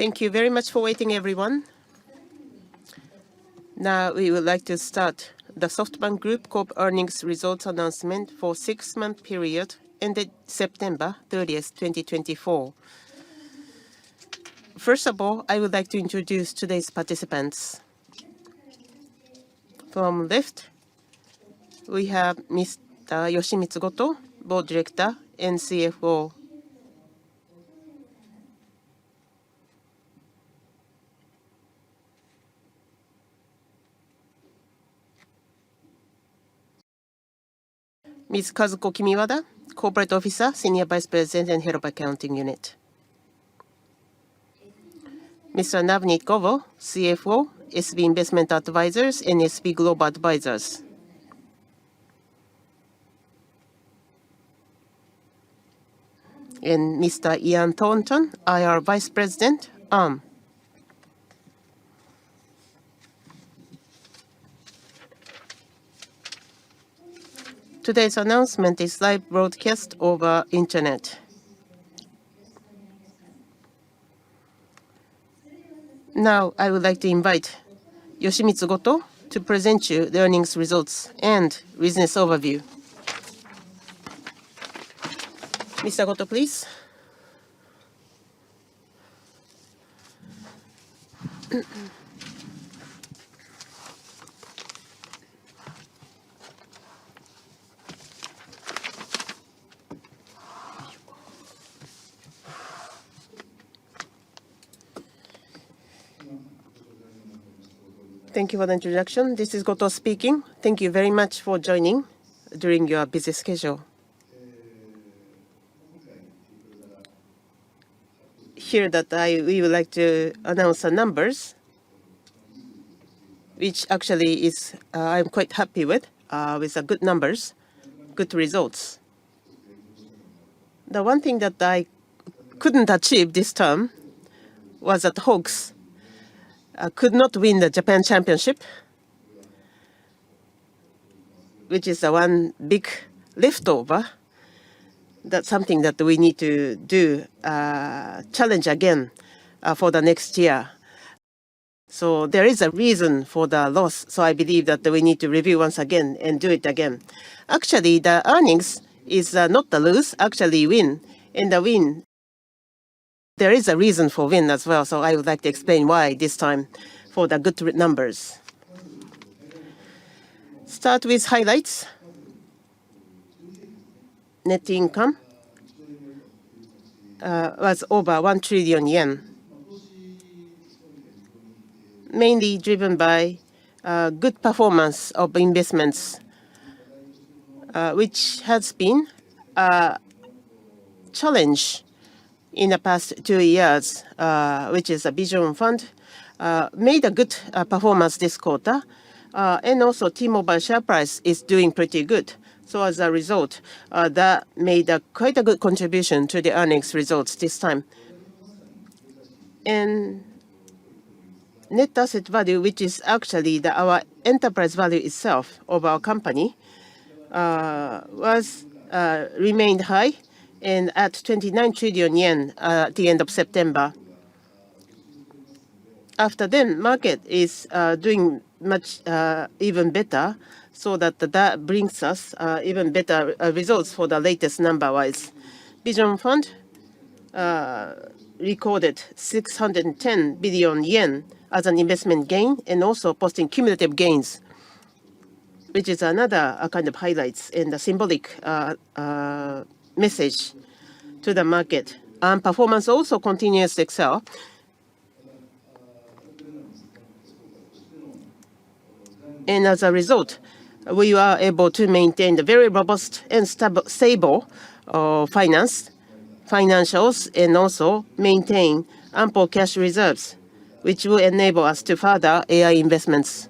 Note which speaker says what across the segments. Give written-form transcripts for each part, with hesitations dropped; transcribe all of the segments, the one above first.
Speaker 1: Thank you very much for waiting, everyone. Now we would like to start the SoftBank Group Corp earnings results announcement for 6-month period ended September 30th, 2024. First of all, I would like to introduce today's participants. From left, we have Mr. Yoshimitsu Goto, Board Director and CFO. Ms. Kazuko Kimiwada, Corporate Officer, Senior Vice President and Head of Accounting Unit. Mr. Navneet Govo, CFO, SB Investment Advisors and SB Global Advisors. And Mr. Ian Thornton, IR Vice President, ARM. Today's announcement is live broadcast over internet. Now, I would like to invite Yoshimitsu Goto to present you the earnings results and business overview. Mr. Goto, please. Thank you for the introduction. This is Goto speaking. Thank you very much for joining during your busy schedule. Here that we would like to announce the numbers, which actually is I'm quite happy with the good numbers, good results. The one thing that I couldn't achieve this term was that Hawks could not win the Japan Championship, which is the one big leftover. That's something that we need to do, challenge again for the next year. So there is a reason for the loss. So I believe that we need to review once again and do it again. Actually, the earnings is not the lose, actually win. And the win, there is a reason for win as well. So I would like to explain why this time for the good numbers. Start with highlights. Net income was over 1 trillion yen, mainly driven by good performance of investments, which has been a challenge in the past 2 years, which is a Vision Fund, made a good performance this quarter, and also T-Mobile share price is doing pretty good. So as a result, that made quite a good contribution to the earnings results this time. And net asset value, which is actually our enterprise value itself of our company, was remained high and at 29 trillion yen at the end of September. After then, market is doing much even better, so that brings us even better results for the latest number-wise. Vision Fund recorded 610 billion yen as an investment gain and also posting cumulative gains, which is another kind of highlights and a symbolic message to the market. And performance also continues to excel. And as a result, we are able to maintain the very robust and stable financials and also maintain ample cash reserves, which will enable us to further AI investments.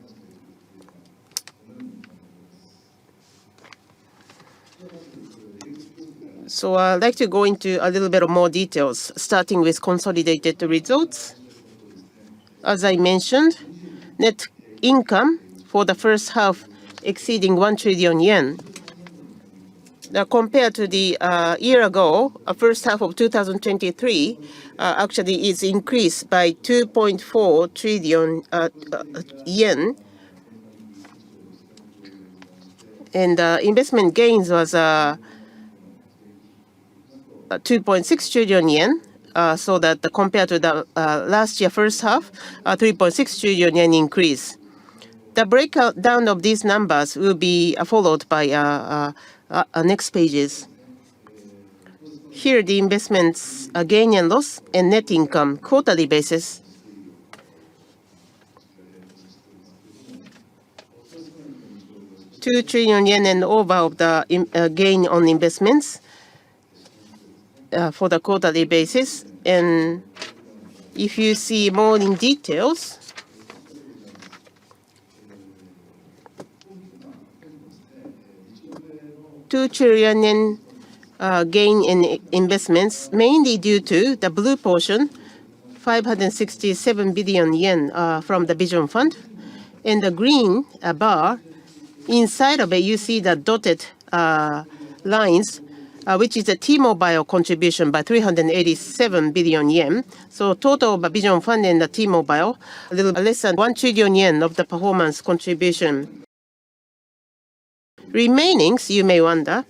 Speaker 1: So I'd like to go into a little bit of more details, starting with consolidated results. As I mentioned, net income for the first half exceeding 1 trillion yen. compared to the year ago, first half of 2023, actually is increased by 2.4 trillion yen. And investment gains was 2.6 trillion yen. So that compared to the last year first half, 3.6 trillion yen increase. The breakdown of these numbers will be followed by next pages. Here, the investments gain and loss and net income quarterly basis. yen 2 trillion and over of the gain on investments for the quarterly basis. And if you see more in details, yen 2 trillion gain in investments, mainly due to the blue portion, 567 billion yen from the Vision Fund. And the green bar, inside of it, you see the dotted lines, which is a T-Mobile contribution by 387 billion yen. So total of Vision Fund and the T-Mobile, a little less than 1 trillion yen of the performance contribution. Remainings, you may wonder,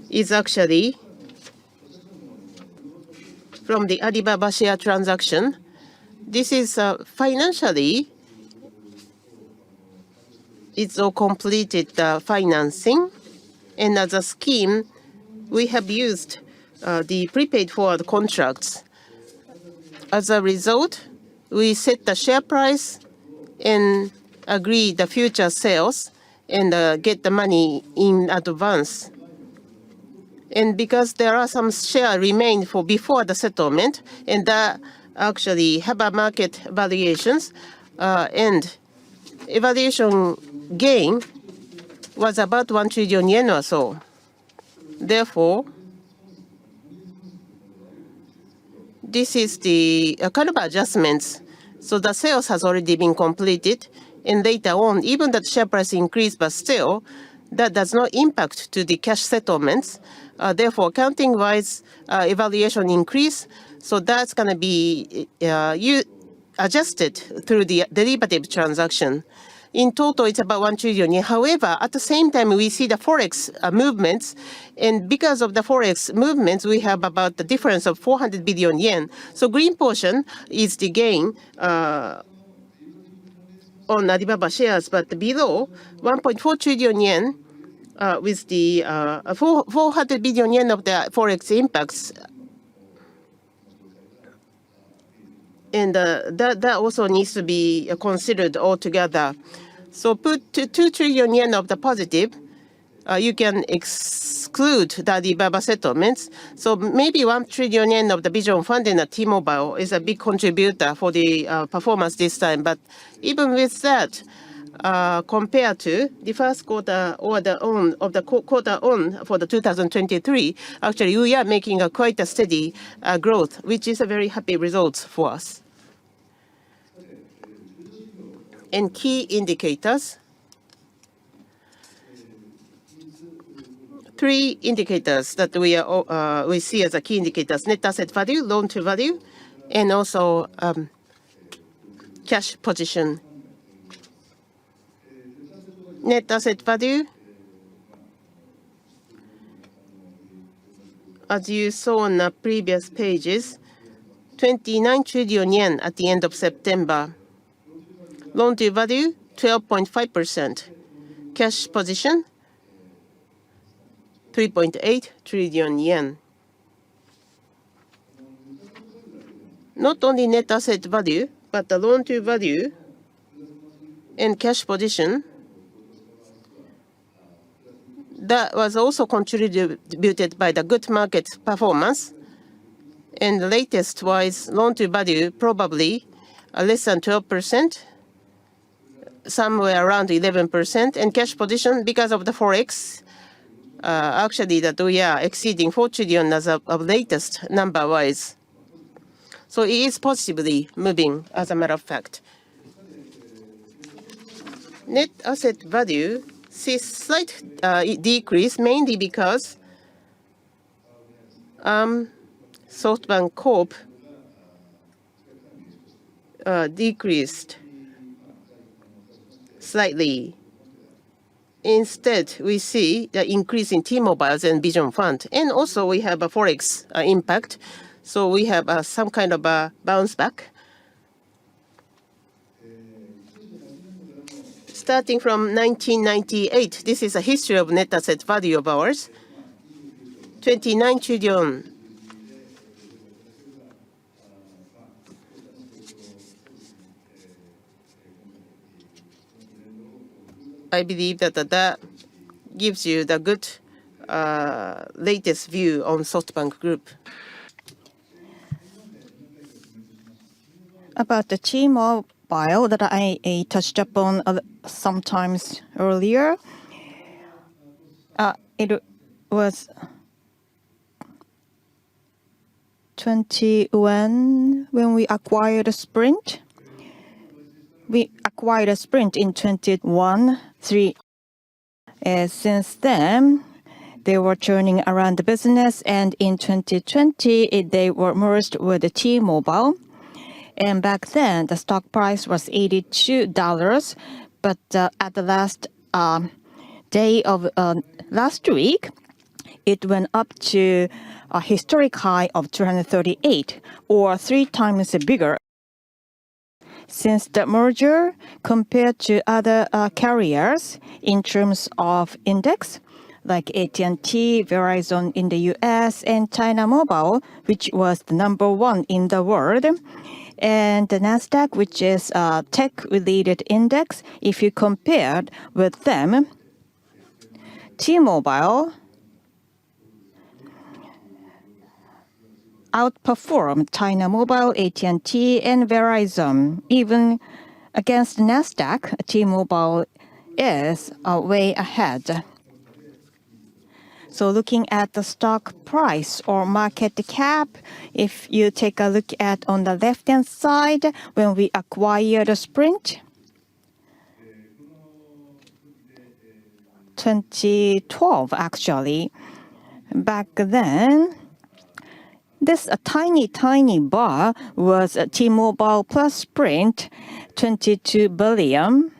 Speaker 1: is actually from the Alibaba share transaction. This is financially, it's all completed financing. And as a scheme, we have used the prepaid forward contracts. As a result, we set the share price and agree the future sales and get the money in advance. And because there are some share remain for before the settlement, and that actually have a market valuations, and evaluation gain was about 1 trillion yen or so. Therefore, this is the kind of adjustments. So the sales has already been completed, and later on, even that share price increased, but still, that does not impact to the cash settlements. Therefore, accounting-wise, evaluation increase. So that's going to be adjusted through the derivative transaction. In total, it's about 1 trillion yen. However, at the same time, we see the forex movements, and because of the forex movements, we have about the difference of 400 billion yen. So green portion is the gain on Alibaba shares, but below 1.4 trillion yen with the 400 billion yen of the forex impacts. And that also needs to be considered altogether. So put 2 trillion yen of the positive, you can exclude the Alibaba settlements. So maybe 1 trillion yen of the Vision Fund and the T-Mobile is a big contributor for the performance this time. But even with that, compared to the first quarter or the quarter on for the 2023, actually we are making quite a steady growth, which is a very happy result for us. And key indicators. 3 indicators that we see as a key indicators: net asset value, loan to value, and also cash position. Net asset value, as you saw on the previous pages, 29 trillion yen at the end of September. Loan to value, 12.5%. Cash position, 3.8 trillion yen. Not only net asset value, but the loan to value and cash position, that was also contributed by the good market performance. And the latest wise, loan to value probably less than 12%, somewhere around 11%, and cash position because of the forex, actually that we are exceeding 4 trillion as of latest number wise. So it is possibly moving, as a matter of fact. Net asset value see slight decrease, mainly because SoftBank Corp decreased slightly. Instead, we see the increase in T-Mobile's and Vision Fund. And also we have a Forex impact. So we have some kind of a bounce back. Starting from 1998, this is a history of net asset value of ours. 29 trillion. I believe that that gives you the good latest view on SoftBank Group.
Speaker 2: About the T-Mobile that I touched upon sometimes earlier, it was 21 when we acquired Sprint. We acquired a Sprint in 21. Since then, they were turning around the business, and in 2020, they were merged with the T-Mobile. And back then, the stock price was $82. But at the last day of last week, it went up to a historic high of 238, or 3 times bigger. Since the merger, compared to other carriers in terms of index, like AT&T, Verizon in the US, and China Mobile, which was the #1 in the world, and the Nasdaq, which is a tech-related index, if you compared with them, T-Mobile outperformed China Mobile, AT&T, and Verizon. Even against Nasdaq, T-Mobile is way ahead. So looking at the stock price or market cap, if you take a look at on the left-hand side, when we acquired a Sprint, 2012 actually, back then, this tiny bar was T-Mobile plus Sprint, 22 billion.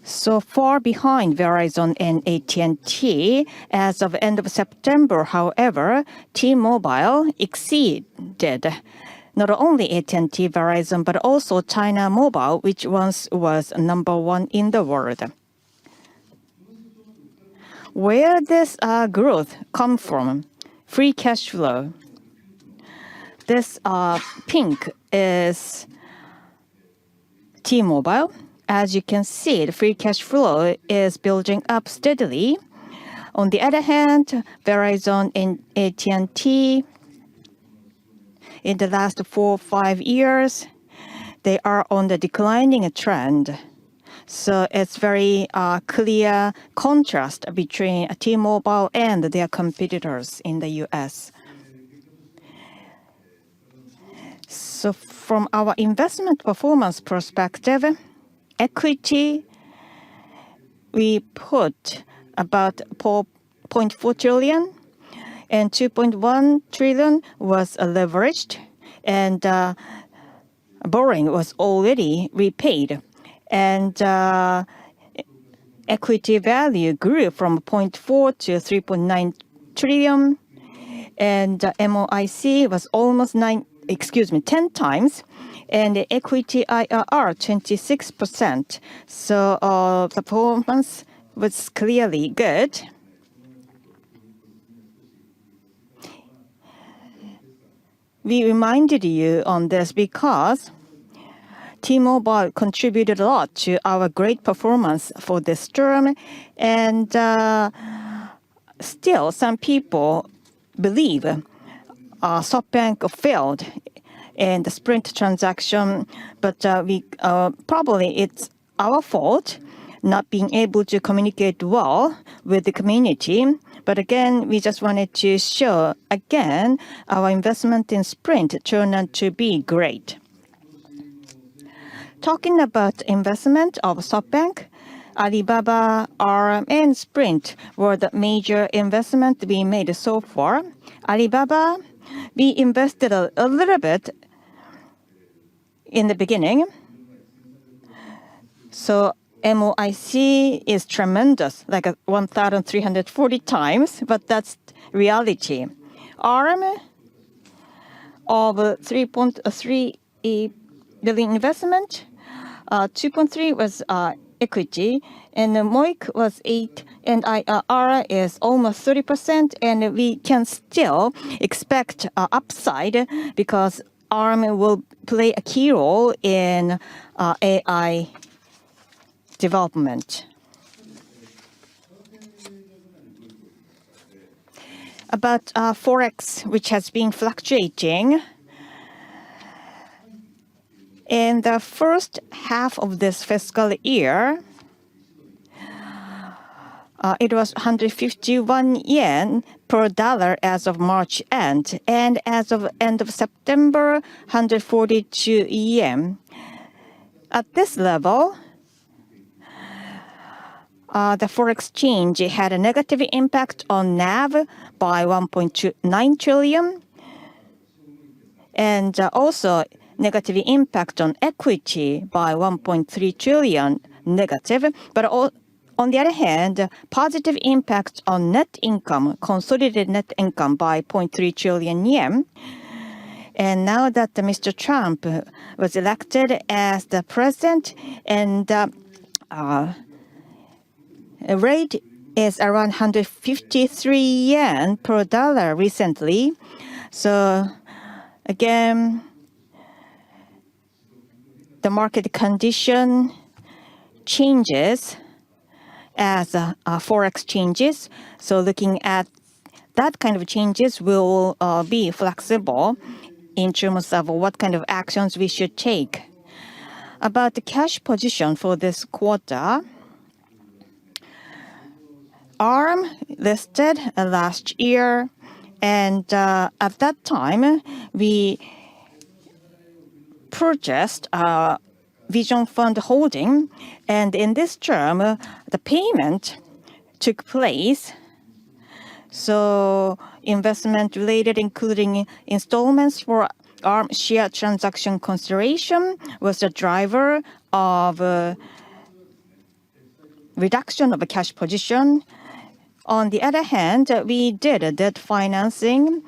Speaker 2: So far behind Verizon and AT&T. As of end of September, however, T-Mobile exceeded not only AT&T, Verizon, but also China Mobile, which once was #1 in the world. Where this growth come from? Free cash flow. This pink is T-Mobile. As you can see, the free cash flow is building up steadily. On the other hand, Verizon and AT&T, in the last 4 or 5 years, they are on the declining trend. So it's very clear contrast between T-Mobile and their competitors in the US. So from our investment performance perspective, equity, we put about 4.4 trillion, and 2.1 trillion was leveraged, and borrowing was already repaid. And equity value grew from 0.4 to 3.9 trillion, and MOIC was almost 10 times, and the equity IRR 26%. So the performance was clearly good. We reminded you on this because T-Mobile contributed a lot to our great performance for this term, and still some people believe SoftBank failed in the Sprint transaction, but we probably it's our fault not being able to communicate well with the community. But again, we just wanted to show again our investment in Sprint turned out to be great. Talking about investment of SoftBank, Alibaba, RM, and Sprint were the major investment we made so far. Alibaba, we invested a little bit in the beginning. So MOIC is tremendous, like 1,340 times, but that's reality. RM of 3.3 billion investment, 2.3 was equity, and MOIC was 8, and IRR is almost 30%, and we can still expect upside because ARM will play a key role in AI development. About Forex, which has been fluctuating. In the first half of this fiscal year, it was 151 yen per dollar as of March end, and as of end of September, 142 yen. At this level, the forex change had a negative impact on NAV by 1.9 trillion, and also negative impact on equity by 1.3 trillion negative. But on the other hand, positive impact on net income, consolidated net income by 0.3 trillion yen. And now that Mr. Trump was elected as the president, and rate is around 153 yen per dollar recently. So again, the market condition changes as forex changes. So looking at that kind of changes, will be flexible in terms of what kind of actions we should take. About the cash position for this quarter, ARM listed last year, and at that time we purchased Vision Fund Holding, and in this term the payment took place. So investment related, including installments for ARM share transaction consideration, was the driver of reduction of a cash position. On the other hand, we did a debt financing.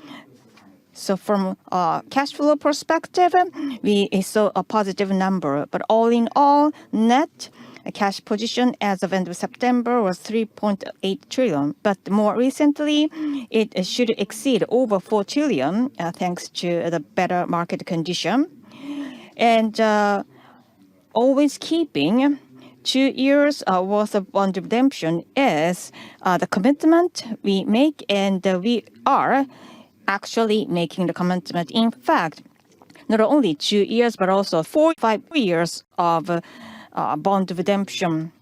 Speaker 2: So from a cash flow perspective, we saw a positive number. But all in all, net cash position as of end of September was 3.8 trillion. But more recently, it should exceed over 4 trillion thanks to the better market condition. And always keeping 2 years worth of bond redemption is the commitment we make, and we are actually making the commitment. In fact, not only 2 years, but also 5 years of bond redemption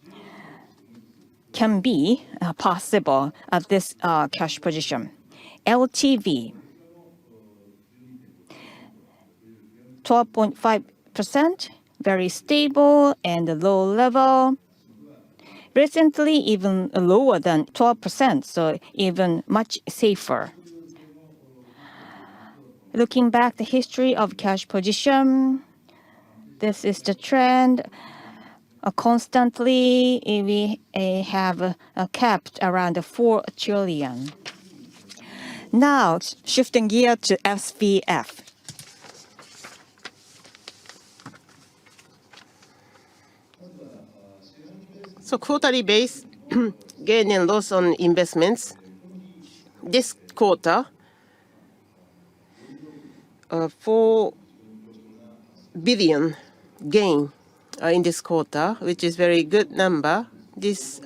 Speaker 2: can be possible at this cash position. LTV, 12.5%, very stable and low level. Recently, even lower than 12%, so even much safer. Looking back the history of cash position, this is the trend. Constantly, we have kept around 4 trillion. Now, shifting gear to SPF.
Speaker 1: So quarterly base gain and loss on investments. This quarter, 4 billion gain in this quarter, which is very good number. This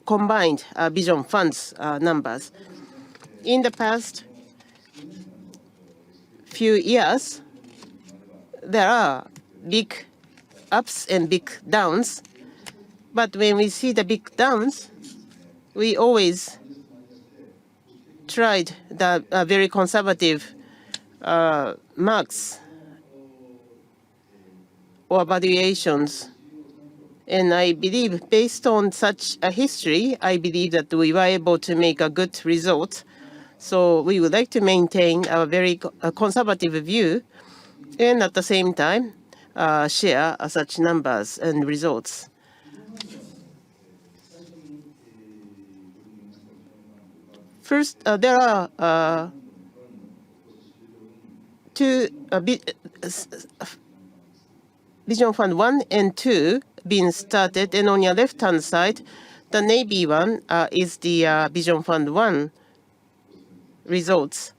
Speaker 1: combined Vision Funds numbers. In the past few years, there are big ups and big downs. But when we see the big downs, we always tried the very conservative marks or valuations. And I believe based on such a history, I believe that we were able to make a good result. So we would like to maintain a very conservative view and at the same time share such numbers and results. First, there are two Vision Fund 1 and 2 being started, and on your left-hand side, the navy one is the Vision Fund 1 results.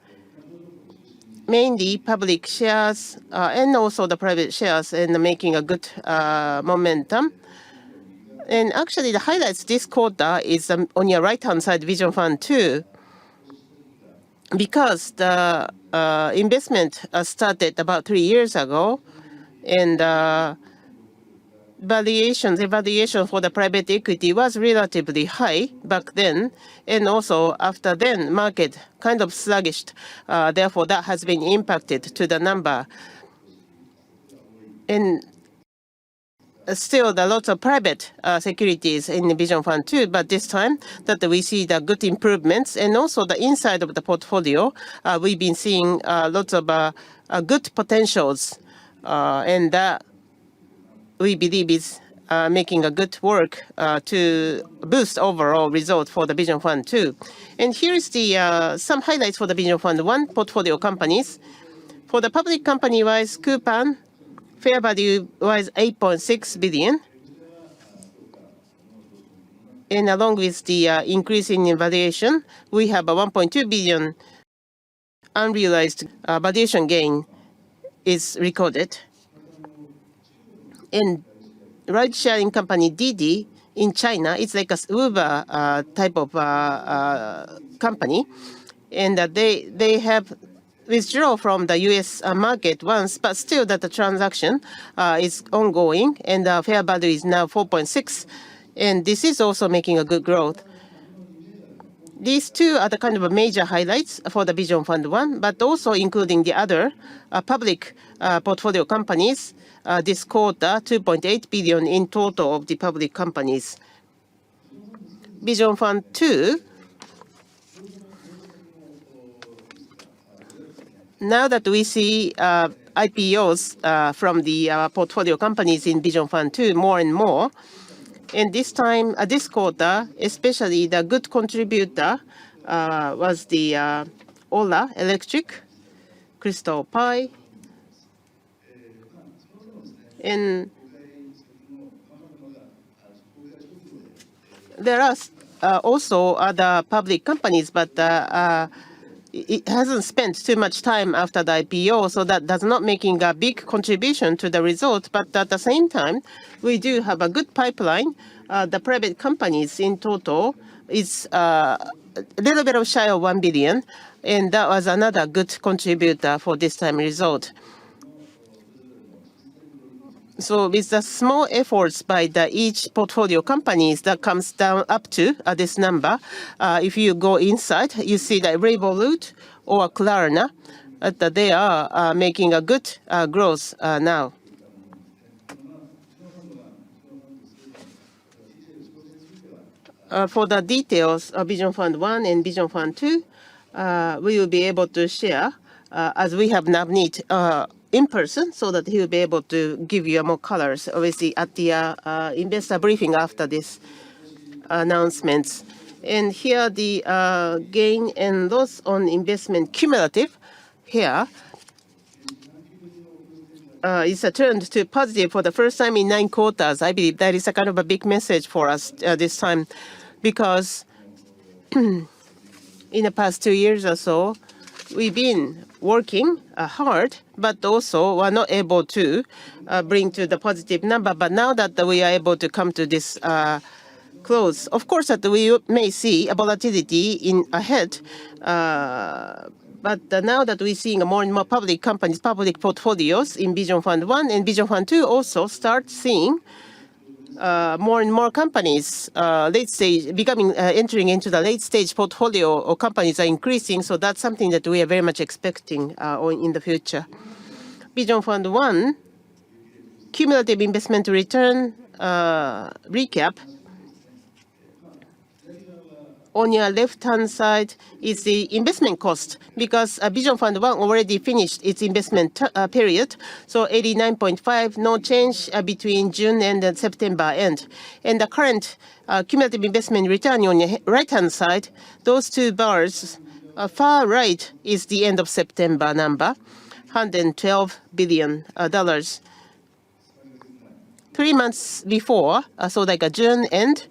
Speaker 1: Mainly public shares and also the private shares, and making a good momentum. And actually, the highlights this quarter is on your right-hand side, Vision Fund 2, because the investment started about 3 years ago, and evaluation for the private equity was relatively high back then, and also after then, market kind of sluggish. Therefore, that has been impacted to the number. And still, there are lots of private securities in the Vision Fund 2, but this time that we see the good improvements, and also the inside of the portfolio, we've been seeing lots of good potentials, and that we believe is making a good work to boost overall result for the Vision Fund 2. And here is the some highlights for the Vision Fund 1 portfolio companies. For the public company-wise, coupon fair value was 8.6 billion. And along with the increase in valuation, we have a 1.2 billion unrealized valuation gain is recorded. And ride-sharing company Didi in China, it's like a Uber type of company, and they have withdraw from the U.S. market once, but still that the transaction is ongoing, and the fair value is now 4.6, and this is also making a good growth. These two are the kind of major highlights for the Vision Fund 1, but also including the other public portfolio companies. This quarter, 2.8 billion in total of the public companies. Vision Fund 2, now that we see IPOs from the portfolio companies in Vision Fund 2 more and more, and this time, this quarter, especially the good contributor was the Ola Electric, Crystal Pie, and there are also other public companies, but it hasn't spent too much time after the IPO, so that does not making a big contribution to the result. But at the same time, we do have a good pipeline. The private companies in total is a little bit of shy of 1 billion, and that was another good contributor for this time result. So with the small efforts by each portfolio companies, that comes down up to this number. If you go inside, you see that Revolut or Klarna, they are making a good growth now. For the details of Vision Fund 1 and Vision Fund 2, we will be able to share as we have Navneet in person, so that he will be able to give you more colors, obviously, at the investor briefing after this announcements. And here the gain and loss on investment cumulative here is turned to positive for the first time in 9 quarters. I believe that is a kind of a big message for us this time, because in the past 2 years or so, we've been working hard, but also we're not able to bring to the positive number. But now that we are able to come to this close, of course, that we may see a volatility in ahead. But now that we're seeing more and more public companies, public portfolios in Vision Fund 1 and Vision Fund 2 also start seeing more and more companies late stage entering into the late stage portfolio, or companies are increasing. So that's something that we are very much expecting in the future. Vision Fund 1 cumulative investment return recap. On your left-hand side is the investment cost, because Vision Fund 1 already finished its investment period. So 89.5, no change between June and September end. And the current cumulative investment return on your right-hand side, those two bars, far right is the end of September number, $112 billion. 3 months before, so like a June end,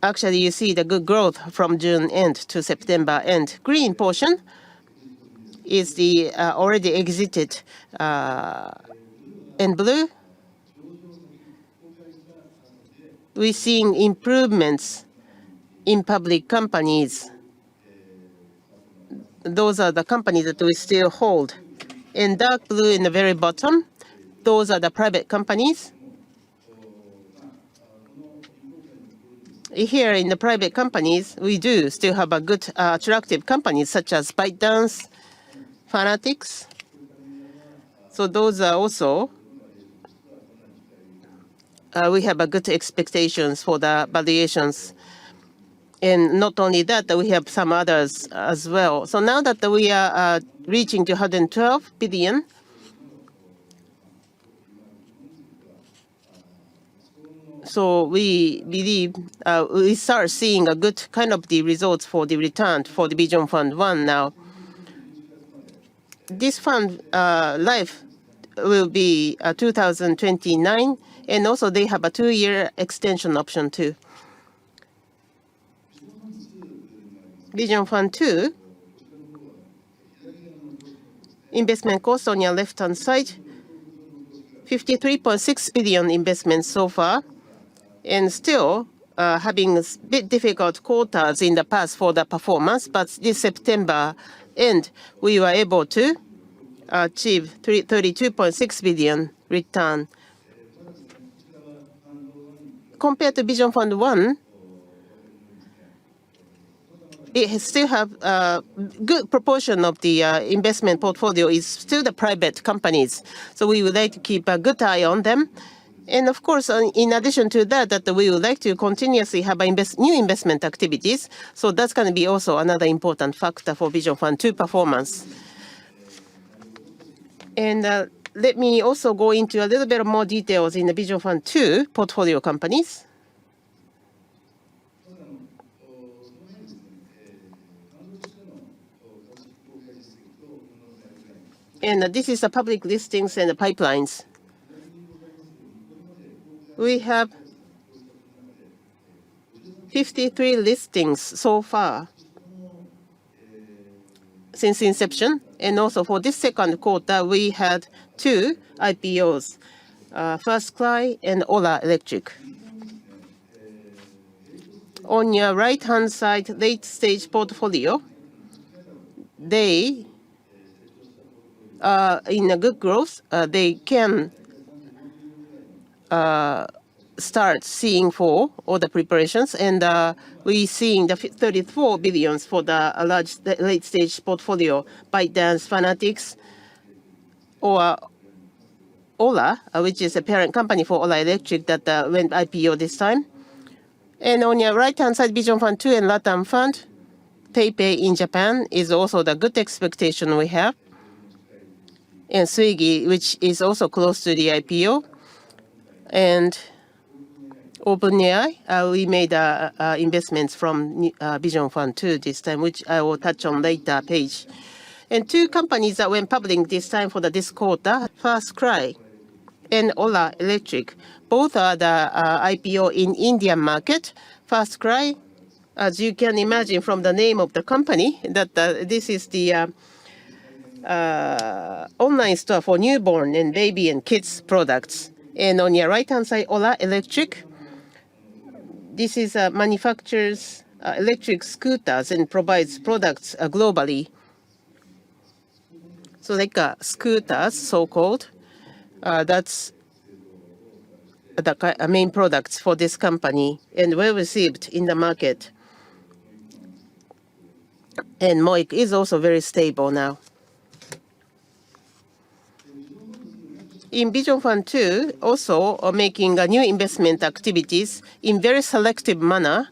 Speaker 1: actually, you see the good growth from June end to September end. Green portion is the already exited, and blue, we're seeing improvements in public companies. Those are the companies that we still hold. And dark blue in the very bottom, those are the private companies. Here in the private companies, we do still have a good, attractive companies such as ByteDance, Fanatics. So those are also, we have a good expectations for the valuations. And not only that, we have some others as well. So now that we are reaching to 112 billion, so we believe we start seeing a good kind of the results for the return for the Vision Fund 1 now. This fund life will be 2029, and also they have a 2-year extension option too. Vision Fund 2, investment cost on your left-hand side, 53.6 billion investments so far, and still having a bit difficult quarters in the past for the performance, but this September end, we were able to achieve 32.6 billion return. Compared to Vision Fund 1, it still have a good proportion of the investment portfolio is still the private companies. So we would like to keep a good eye on them. And of course, in addition to that, we would like to continuously have new investment activities. So that's going to be also another important factor for Vision Fund 2 performance. And let me also go into a little bit more details in the Vision Fund 2 portfolio companies. And this is the public listings and the pipelines. We have 53 listings so far since inception. And also for this second quarter, we had 2 IPOs, FirstCry and Ola Electric. On your right-hand side, late-stage portfolio, they are in a good growth. They can start seeing for all the preparations, and we're seeing the 34 billions for the large late-stage portfolio, ByteDance, Fanatics, or Ola, which is a parent company for Ola Electric that went IPO this time. And on your right-hand side, Vision Fund 2 and Latam Fund, PayPay in Japan is also the good expectation we have. And Swiggy, which is also close to the IPO. And OpenAI, we made investments from Vision Fund 2 this time, which I will touch on later page. And 2 companies that went public this time for this quarter, FirstCry and Ola Electric. Both are the IPO in Indian market. FirstCry, as you can imagine from the name of the company, that this is the online store for newborn and baby and kids products. And on your right-hand side, Ola Electric. This is manufactures electric scooters and provides products globally. So like scooters, so-called, that's the main products for this company and well received in the market. And MOIC is also very stable now. In Vision Fund 2, also making new investment activities in very selective manner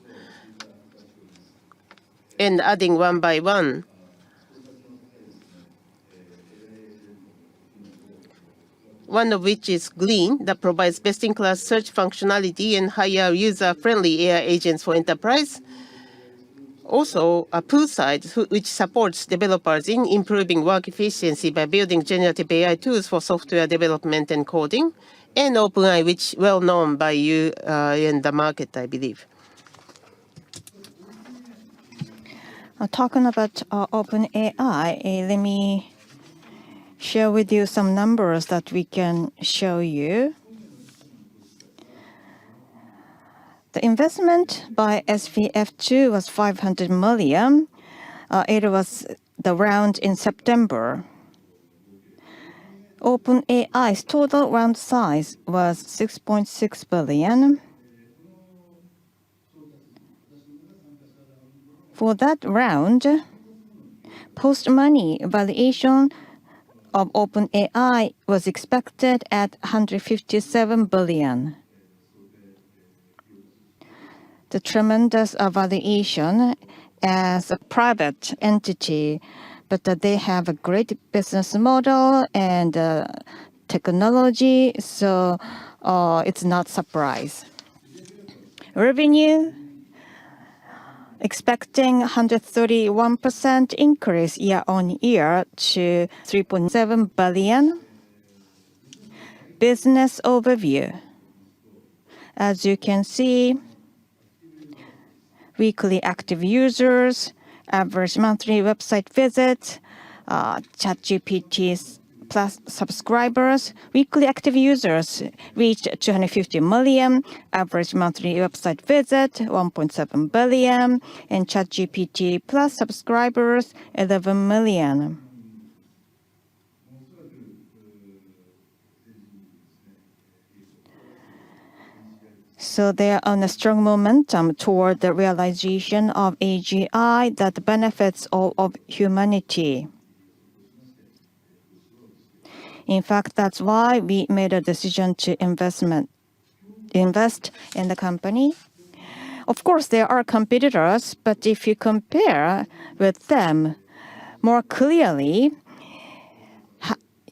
Speaker 1: and adding one by one. One of which is Glean, that provides best-in-class search functionality and higher user-friendly AI agents for enterprise. Also, a Poolside, which supports developers in improving work efficiency by building generative AI tools for software development and coding. And OpenAI, which well known by you in the market, I believe.
Speaker 2: Talking about OpenAI, let me share with you some numbers that we can show you. The investment by SVF2 was 500 million. It was the round in September. OpenAI's total round size was 6.6 billion. For that round, post-money valuation of OpenAI was expected at 157 billion. The tremendous valuation as a private entity, but they have a great business model and technology, so it's not surprise. Revenue, expecting 131% increase year-on-year to 3.7 billion. Business overview. As you can see, weekly active users, average monthly website visits, ChatGPT Plus subscribers. Weekly active users reached 250 million, average monthly website visit 1.7 billion, and ChatGPT Plus subscribers 11 million. So they are on a strong momentum toward the realization of AGI that benefits all of humanity. In fact, that's why we made a decision to invest in the company. Of course, there are competitors, but if you compare with them more clearly,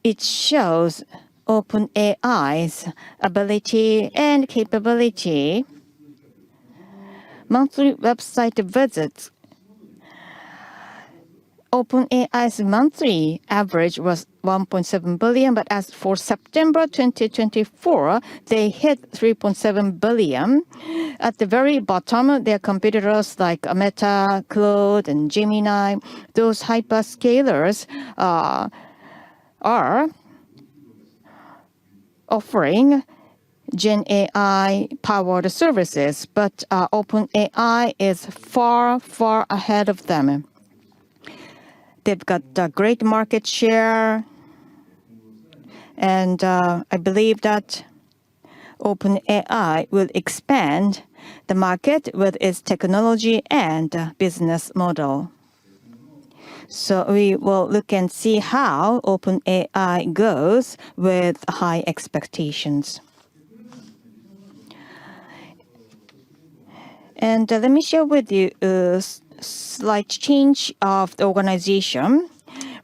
Speaker 2: it shows OpenAI's ability and capability. Monthly website visits. OpenAI's monthly average was 1.7 billion, but as for September 2024, they hit 3.7 billion. At the very bottom, their competitors like Meta, Claude, and Gemini, those hyperscalers are offering Gen AI powered services, but OpenAI is far, far ahead of them. They've got a great market share, and I believe that OpenAI will expand the market with its technology and business model. So we will look and see how OpenAI goes with high expectations. And let me share with you a slight change of the organization.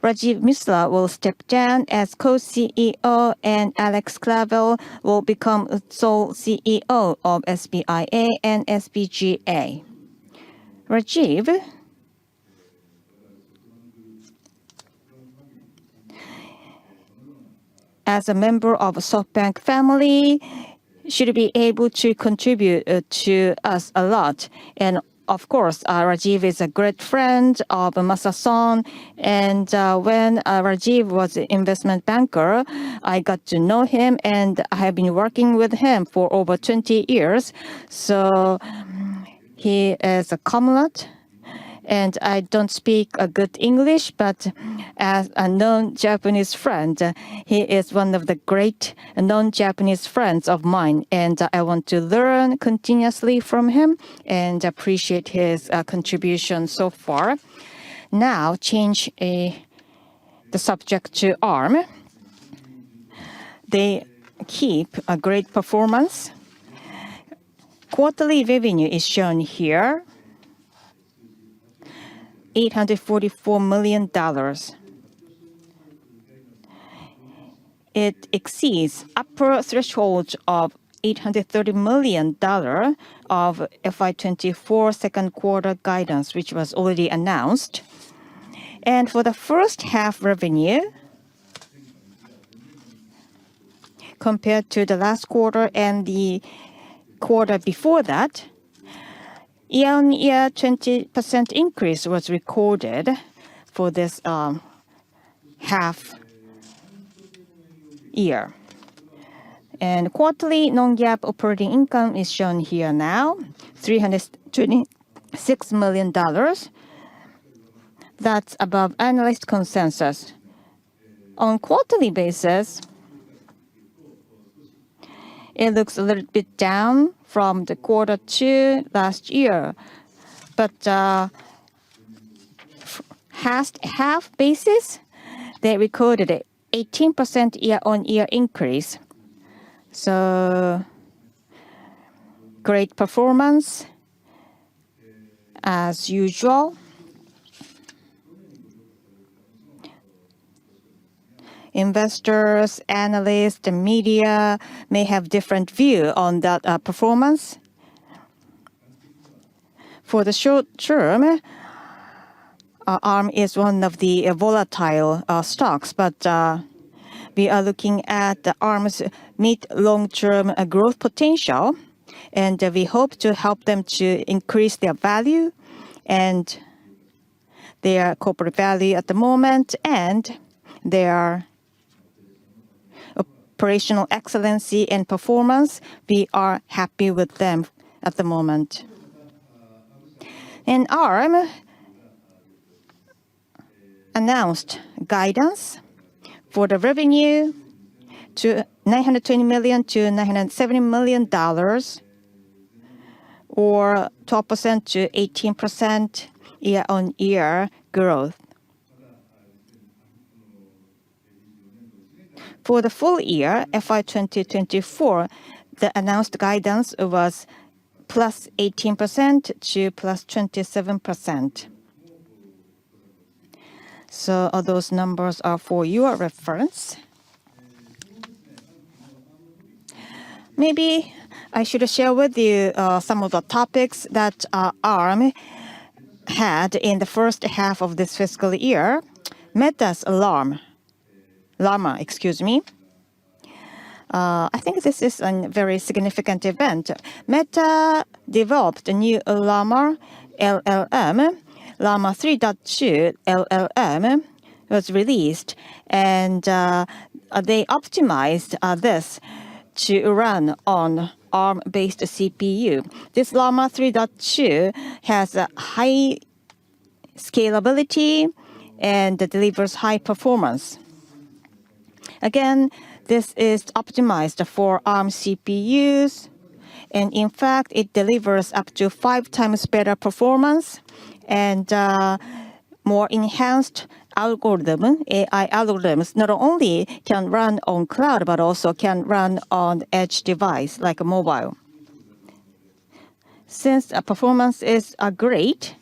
Speaker 2: Rajiv Misra will step down as co-CEO, and Alex Clavel will become sole CEO of SBIA and SBGA. Rajiv, as a member of SoftBank family, should be able to contribute to us a lot. And of course, Rajiv is a great friend of Masa-san. And when Rajiv was an investment banker, I got to know him, and I have been working with him for over 20 years. So he is a comrade. And I don't speak a good English, but as a non-Japanese friend, he is one of the great non-Japanese friends of mine. And I want to learn continuously from him and appreciate his contribution so far. Now, change the subject to ARM. they keep a great performance. Quarterly revenue is shown here, $844 million. It exceeds upper threshold of $830 million of FY2024 second quarter guidance, which was already announced. And for the first half revenue, compared to the last quarter and the quarter before that, year-on-year 20% increase was recorded for this half year. And quarterly non-GAAP operating income is shown here now, $326 million. That's above analyst consensus. On quarterly basis, it looks a little bit down from the quarter two last year, but half basis, they recorded an 18% year-on-year increase. So great performance as usual. Investors, analysts, the media may have different view on that performance. For the short term, ARM is one of the volatile stocks, but we are looking at the ARM's mid-long-term growth potential, and we hope to help them to increase their value and their corporate value at the moment, and their operational excellency and performance. We are happy with them at the moment. And ARM announced guidance for the revenue to $920 million to $970 million, or 12% to 18% year-on-year growth. For the full year, FY2024, the announced guidance was plus 18% to plus 27%. So those numbers are for your reference. Maybe I should share with you some of the topics that ARM had in the first half of this fiscal year. Meta's Llama, excuse me. I think this is a very significant event. Meta developed a new Llama LLM. Llama 3.2 LLM was released, and they optimized this to run on ARM-based CPU. This Llama 3.2 has a high scalability and delivers high performance. Again, this is optimized for ARM CPUs, and in fact, it delivers up to 5 times better performance and more enhanced algorithm. AI algorithms not only can run on cloud, but also can run on edge device like a mobile. Since performance is great,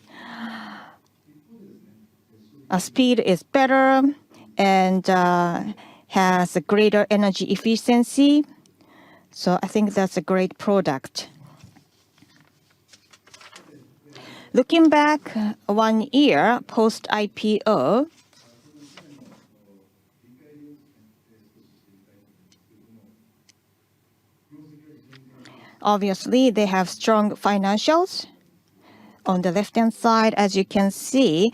Speaker 2: speed is better, and has a greater energy efficiency. So I think that's a great product. Looking back 1 year post-IPO, obviously they have strong financials. On the left-hand side, as you can see,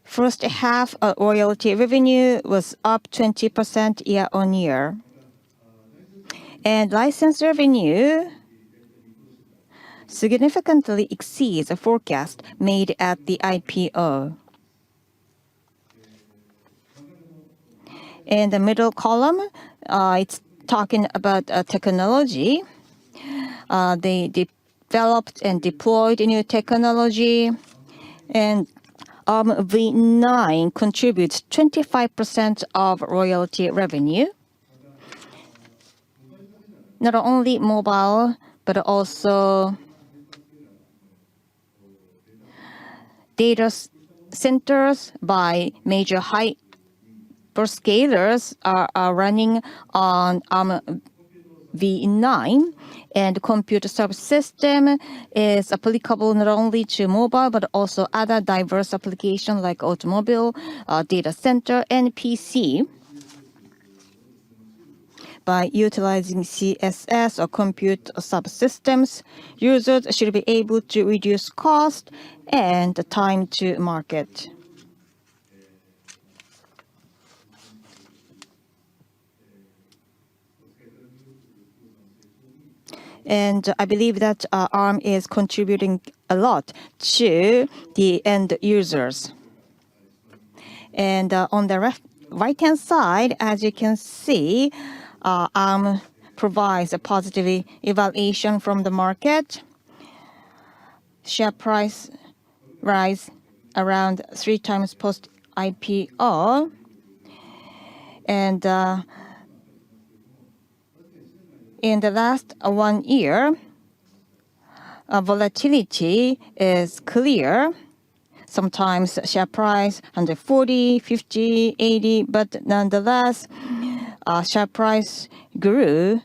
Speaker 2: first half royalty revenue was up 20% year-on-year. And license revenue significantly exceeds the forecast made at the IPO. In the middle column, it's talking about technology. They developed and deployed new technology, and V9 contributes 25% of royalty revenue. not only mobile, but also data centers by major hyperscalers are running on V9, and computer subsystem is applicable not only to mobile but also other diverse applications like automobile, data center, and PC. By utilizing CSS or compute subsystems, users should be able to reduce cost and the time to market. And I believe that ARM is contributing a lot to the end users. And on the right-hand side, as you can see, ARM provides a positive evaluation from the market. Share price rise around 3 times post IPO. And in the last 1 year, volatility is clear. Sometimes share price 140, 50, 80, but nonetheless, share price grew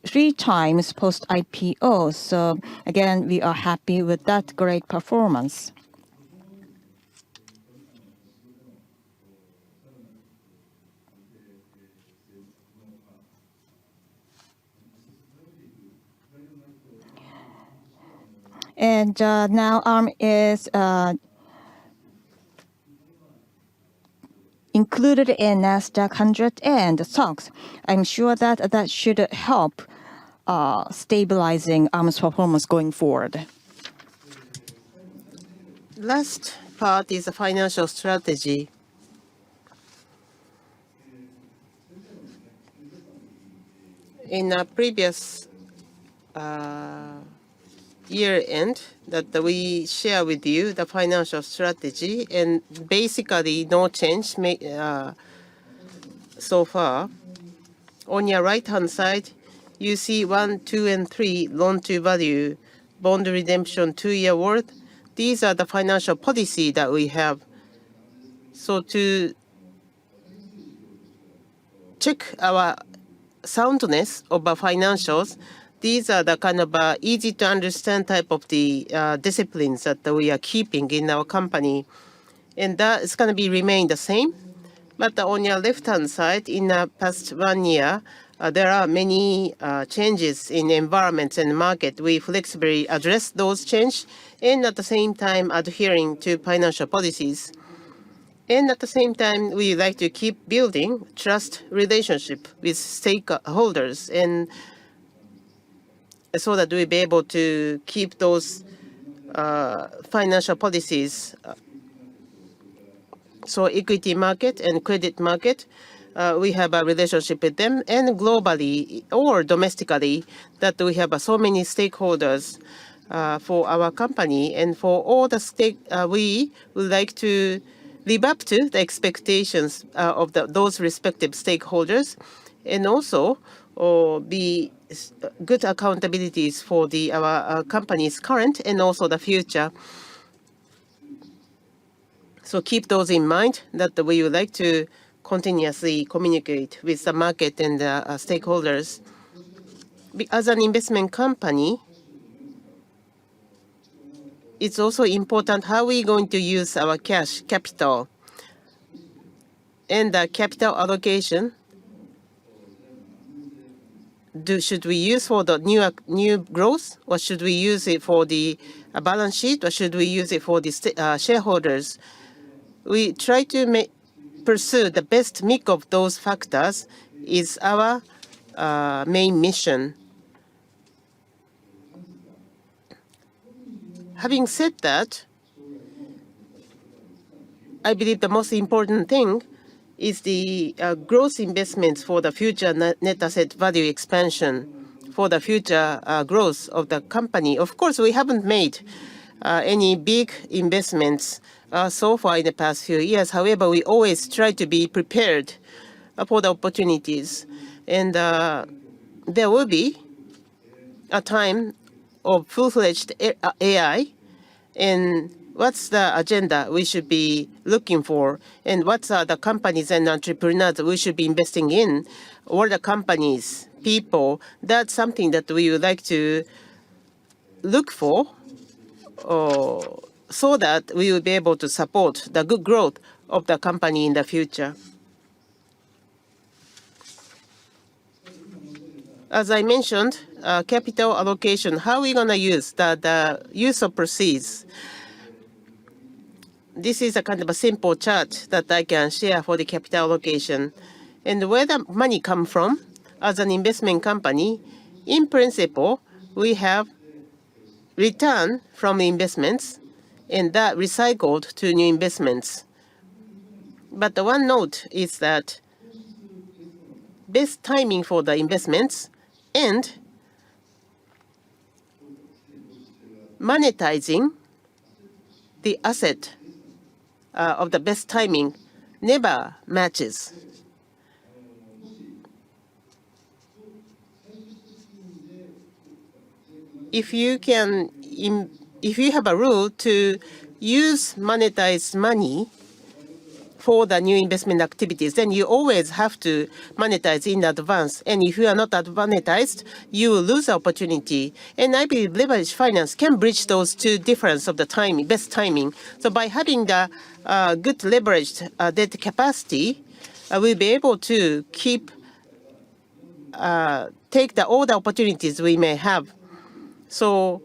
Speaker 2: 3 times post IPO. So again, we are happy with that great performance. And now ARM is included in NASDAQ 100 and SOX. I'm sure that that should help stabilizing ARM's performance going forward.
Speaker 1: Last part is the financial strategy. In a previous year end that we share with you the financial strategy, and basically no change so far. On your right hand side, you see 1, 2, and 3 loan to value, bond redemption 2-year worth. These are the financial policy that we have. So to check our soundness of our financials, these are the kind of easy to understand type of the disciplines that we are keeping in our company. And that is going to be remain the same. But on your left-hand side, in the past 1 year, there are many changes in environment and market. We flexibly address those changes and at the same time adhering to financial policies. And at the same time, we like to keep building trust relationship with stakeholders, and so that we'll be able to keep those financial policies. So equity market and credit market, we have a relationship with them, and globally or domestically, that we have so many stakeholders for our company, and for all the we would like to live up to the expectations of those respective stakeholders, and also be good accountabilities for our company's current and also the future. So keep those in mind, that we would like to continuously communicate with the market and the stakeholders. As an investment company, it's also important how we're going to use our cash capital and the capital allocation. Should we use for the new growth, or should we use it for the balance sheet, or should we use it for the shareholders? We try to pursue the best mix of those factors is our main mission. Having said that, I believe the most important thing is the growth investments for the future net asset value expansion, for the future growth of the company. Of course, we haven't made any big investments so far in the past few years. However, we always try to be prepared for the opportunities. And there will be a time of full-fledged AI, and what's the agenda we should be looking for, and what are the companies and entrepreneurs we should be investing in, or the companies, people. That's something that we would like to look for, so that we will be able to support the good growth of the company in the future. As I mentioned, capital allocation, how are we going to use the use of proceeds? This is a kind of a simple chart that I can share for the capital allocation. And where the money comes from, as an investment company, in principle, we have return from investments, and that recycled to new investments. But the one note is that best timing for the investments and monetizing the asset of the best timing never matches. If you have a rule to use monetized money for the new investment activities, then you always have to monetize in advance. And if you are not monetized, you will lose the opportunity. And I believe leverage finance can bridge those two differences of the timing, best timing. So by having the good leveraged debt capacity, we'll be able to take all the opportunities we may have. So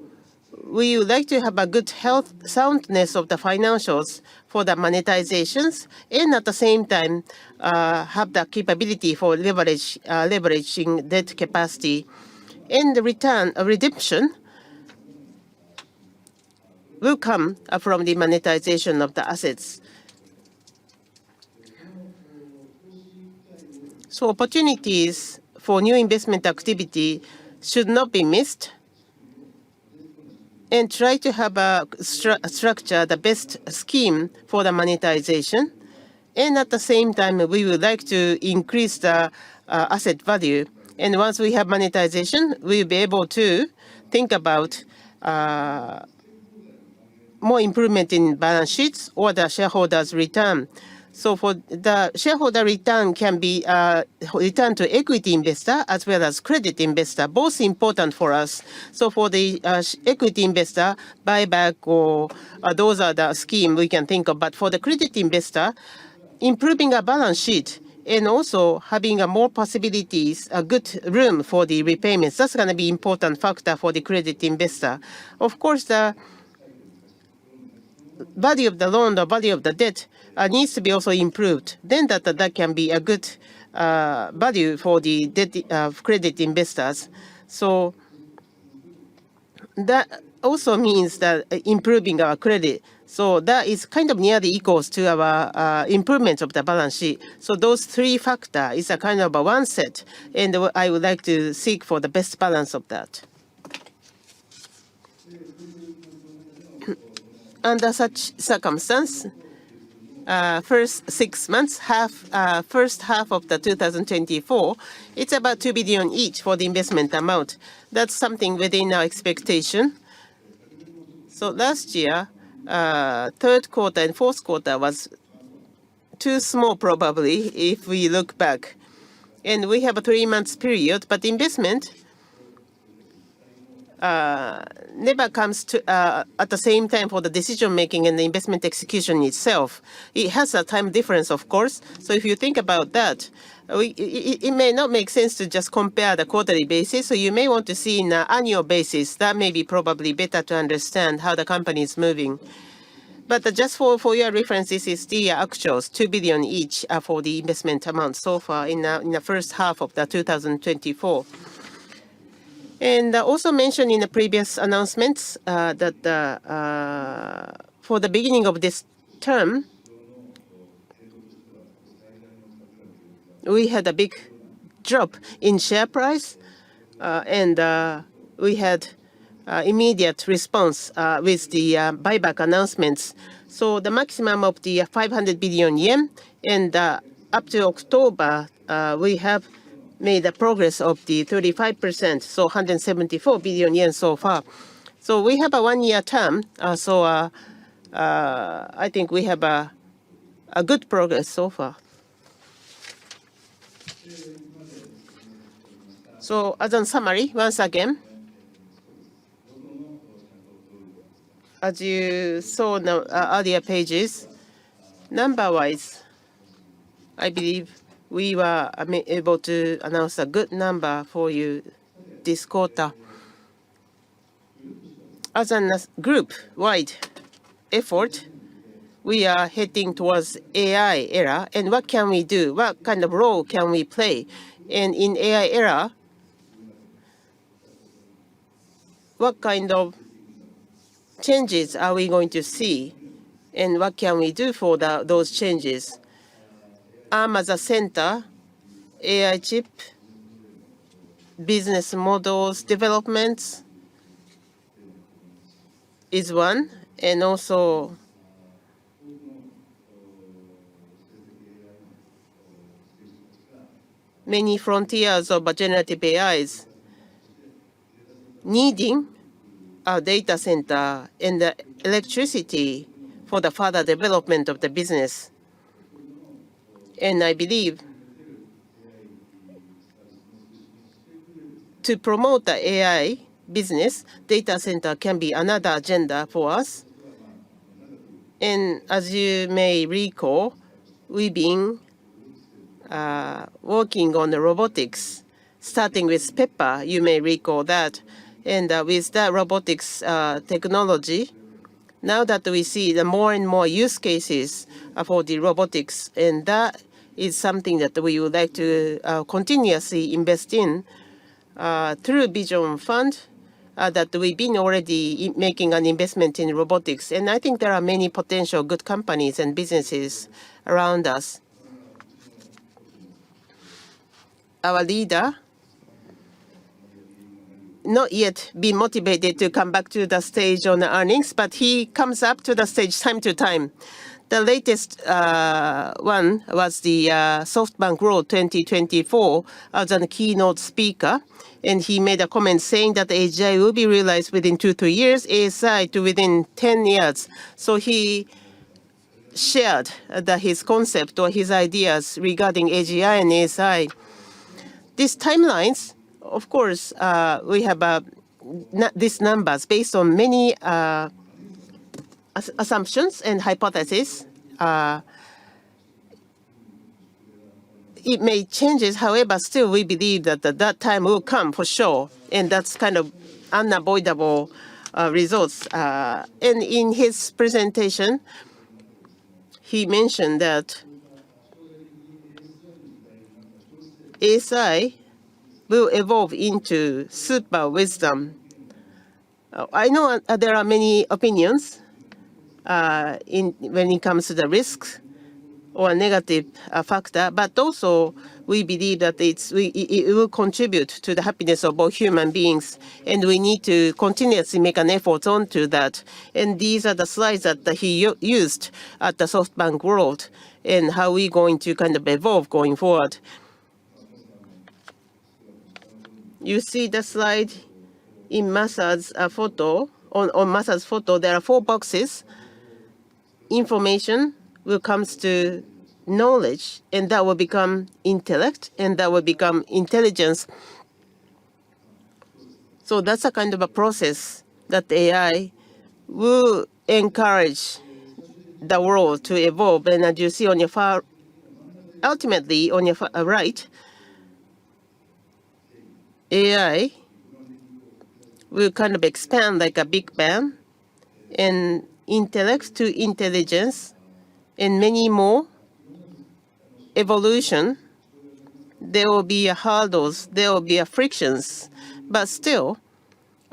Speaker 1: we would like to have a good health soundness of the financials for the monetizations, and at the same time have the capability for leveraging debt capacity. And the redemption will come from the monetization of the assets. So opportunities for new investment activity should not be missed, and try to have a structure, the best scheme for the monetization. And at the same time, we would like to increase the asset value. And once we have monetization, we'll be able to think about more improvement in balance sheets or the shareholders' return. So for the shareholder return can be return to equity investor as well as credit investor, both important for us. So for the equity investor, buyback or those are the scheme we can think of. But for the credit investor, improving a balance sheet and also having more possibilities, a good room for the repayments, that's going to be important factor for the credit investor. Of course, the value of the loan or value of the debt needs to be also improved. Then that can be a good value for the debt credit investors. So that also means that improving our credit. So that is kind of nearly equals to our improvement of the balance sheet. So those three factors is a kind of a one set, and I would like to seek for the best balance of that. Under such circumstance, first 6 months, first half of the 2024, it's about 2 billion each for the investment amount. That's something within our expectation. So last year, third quarter and fourth quarter was too small probably if we look back. And we have a 3 months period, but investment never comes to at the same time for the decision making and the investment execution itself. It has a time difference, of course. So if you think about that, it may not make sense to just compare the quarterly basis. So you may want to see in an annual basis. That may be probably better to understand how the company is moving. But just for your reference, this is the actuals, 2 billion each for the investment amount so far in the first half of the 2024. And also mentioned in the previous announcements that for the beginning of this term, we had a big drop in share price, and we had immediate response with the buyback announcements. So the maximum of the 500 billion yen, and up to October, we have made a progress of the 35%, so 174 billion yen so far. So we have a one-year term. I think we have a good progress so far. So as a summary, once again, as you saw in the earlier pages, number-wise, I believe we were able to announce a good number for you this quarter. As a group-wide effort, we are heading towards AI era. And what can we do? What kind of role can we play? And in AI era, what kind of changes are we going to see? And what can we do for those changes? Arm as a center, AI chip, business models developments is one, and also many frontiers of generative AIs needing a data center and the electricity for the further development of the business. And I believe to promote the AI business, data center can be another agenda for us. And as you may recall, we've been working on the robotics, starting with Pepper, you may recall that. And with that robotics technology, now that we see the more and more use cases for the robotics, and that is something that we would like to continuously invest in through Vision Fund, that we've been already making an investment in robotics. And I think there are many potential good companies and businesses around us. Our leader, not yet been motivated to come back to the stage on the earnings, but he comes up to the stage time to time. The latest one was the SoftBank Group 2024 as a keynote speaker. And he made a comment saying that AGI will be realized within 2-3 years, ASI to within 10 years. So he shared his concept or his ideas regarding AGI and ASI. These timelines, of course, we have these numbers based on many assumptions and hypotheses. It may change, however, still we believe that that time will come for sure, and that's kind of unavoidable results. And in his presentation, he mentioned that ASI will evolve into super wisdom. I know there are many opinions when it comes to the risks or negative factor, but also we believe that it will contribute to the happiness of both human beings, and we need to continuously make an effort onto that. And these are the slides that he used at the SoftBank World, and how we're going to kind of evolve going forward. You see the slide in Masa's photo. On Masa's photo, there are 4 boxes. Information will come to knowledge, and that will become intellect, and that will become intelligence. So that's a kind of a process that AI will encourage the world to evolve. And as you see on your far, ultimately on your right, AI will kind of expand like a big bang, and intellect to intelligence, and many more evolution. There will be hurdles, there will be frictions, but still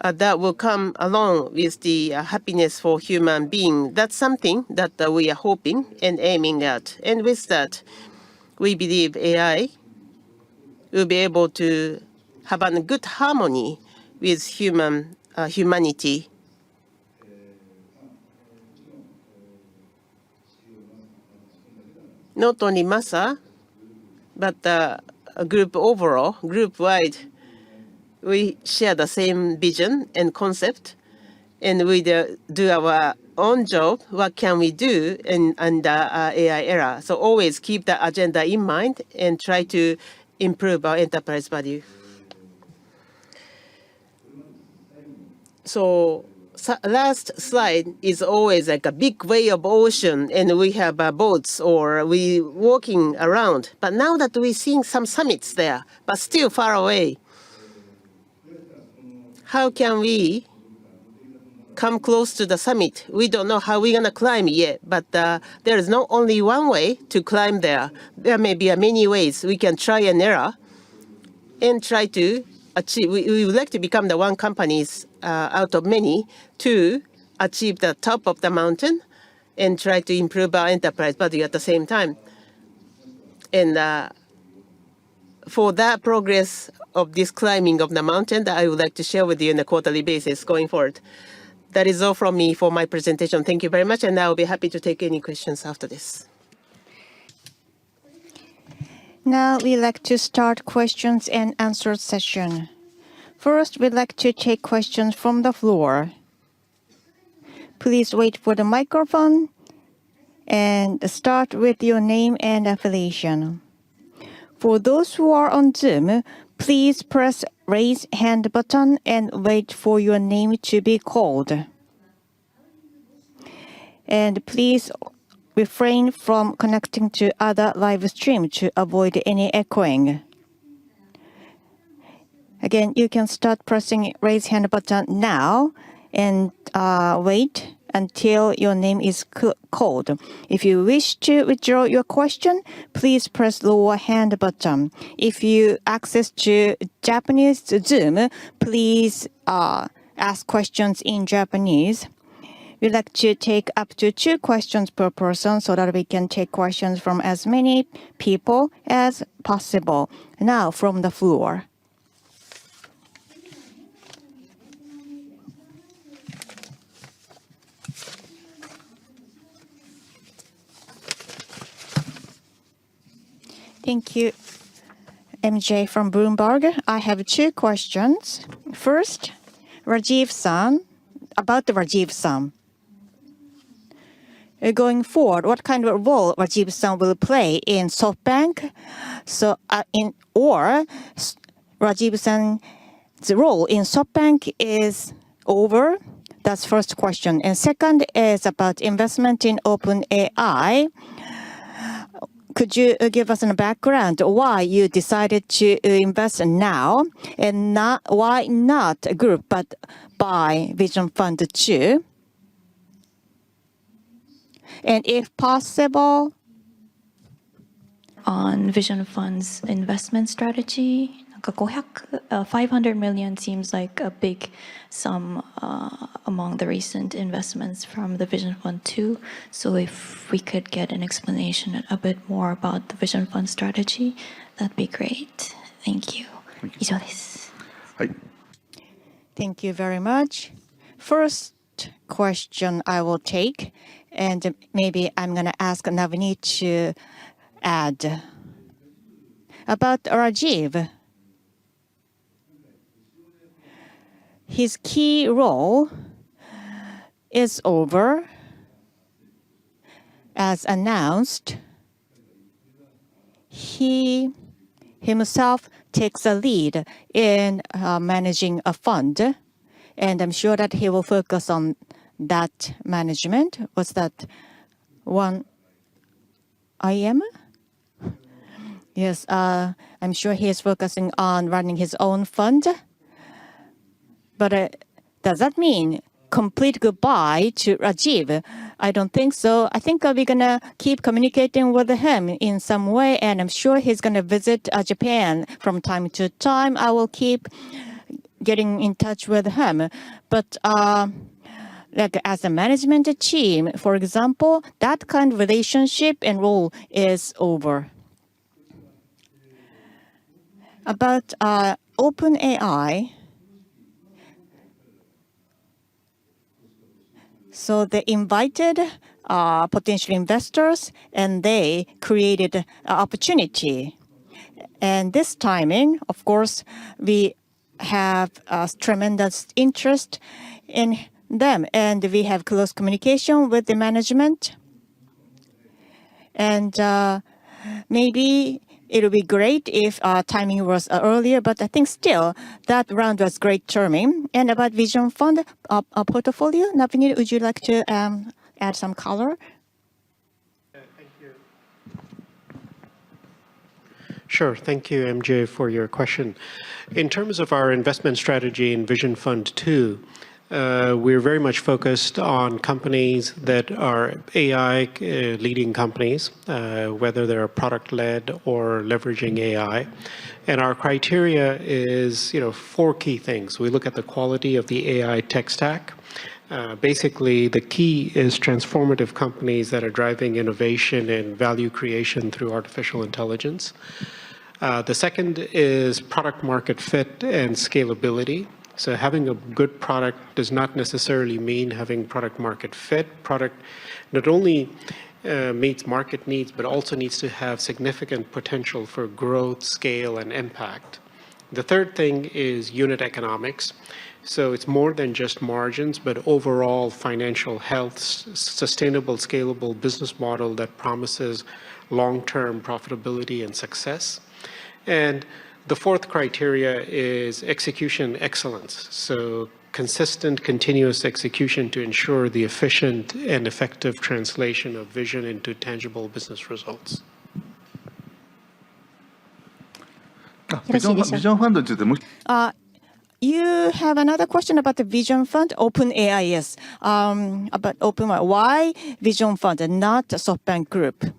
Speaker 1: that will come along with the happiness for human being. That's something that we are hoping and aiming at. And with that, we believe AI will be able to have a good harmony with humanity. Not only Masa, but group overall, group-wide, we share the same vision and concept, and we do our own job. What can we do under AI era? So always keep the agenda in mind and try to improve our enterprise value. So last slide is always like a big wave of ocean, and we have boats or we walking around. But now that we're seeing some summits there, but still far away, how can we come close to the summit? We don't know how we're going to climb yet, but there is not only one way to climb there. There may be many ways. We can try and error and try to achieve. We would like to become the one companies out of many to achieve the top of the mountain and try to improve our enterprise value at the same time. And for that progress of this climbing of the mountain that I would like to share with you on a quarterly basis going forward. That is all from me for my presentation. Thank you very much, and I will be happy to take any questions after this.
Speaker 2: Now we'd like to start questions and answers session. First, we'd like to take questions from the floor. Please wait for the microphone and start with your name and affiliation. For those who are on Zoom, please press raise hand button and wait for your name to be called. And please refrain from connecting to other live stream to avoid any echoing. Again, you can start pressing raise hand button now and wait until your name is called. If you wish to withdraw your question, please press lower hand button. If you access to Japanese Zoom, please ask questions in Japanese. We'd like to take up to 2 questions per person so that we can take questions from as many people as possible. Now, from the floor. Thank you, MJ from Bloomberg. I have 2 questions. First, Rajiv-san, about Rajiv-san. Going forward, what kind of role Rajiv-san will play in SoftBank? So, or Rajiv-san's role in SoftBank is over? That's first question. And second is about investment in OpenAI. Could you give us a background why you decided to invest now and why not a group but by Vision Fund 2? And if possible,
Speaker 3: on Vision Fund's investment strategy, 500 million seems like a big sum among the recent investments from the Vision Fund 2. So if we could get an explanation a bit more about the Vision Fund strategy, that'd be great. Thank you. 以上です。
Speaker 2: Thank you very much. First question I will take, and maybe I'm going to ask Navneet to add. About Rajiv. His key role is over. As announced, he himself takes a lead in managing a fund, and I'm sure that he will focus on that management. Was that one IM? Yes, I'm sure he is focusing on running his own fund. But does that mean complete goodbye to Rajiv? I don't think so. I think we're going to keep communicating with him in some way, and I'm sure he's going to visit Japan from time to time. I will keep getting in touch with him. But like as a management team, for example, that kind of relationship and role is over. About OpenAI, so they invited potential investors and they created an opportunity. And this timing, of course, we have tremendous interest in them, and we have close communication with the management. And maybe it would be great if timing was earlier, but I think still that round was great timing. And about Vision Fund portfolio, Navneet, would you like to add some color?
Speaker 4: Thank you. Sure. Thank you, MJ, for your question. In terms of our investment strategy in Vision Fund 2, we're very much focused on companies that are AI leading companies, whether they're product-led or leveraging AI. And our criteria is, 4 key things. We look at the quality of the AI tech stack. Basically, the key is transformative companies that are driving innovation and value creation through artificial intelligence. The second is product market fit and scalability. So having a good product does not necessarily mean having product market fit. Product not only meets market needs, but also needs to have significant potential for growth, scale, and impact. The third thing is unit economics. So it's more than just margins, but overall financial health, sustainable, scalable business model that promises long-term profitability and success. And the fourth criteria is execution excellence. So consistent, continuous execution to ensure the efficient and effective translation of vision into tangible business results.
Speaker 5: ビジョンファンドについてもう
Speaker 2: You have another question about the Vision Fund, Open AI, yes. About Open AI, why Vision Fund and not SoftBank Group?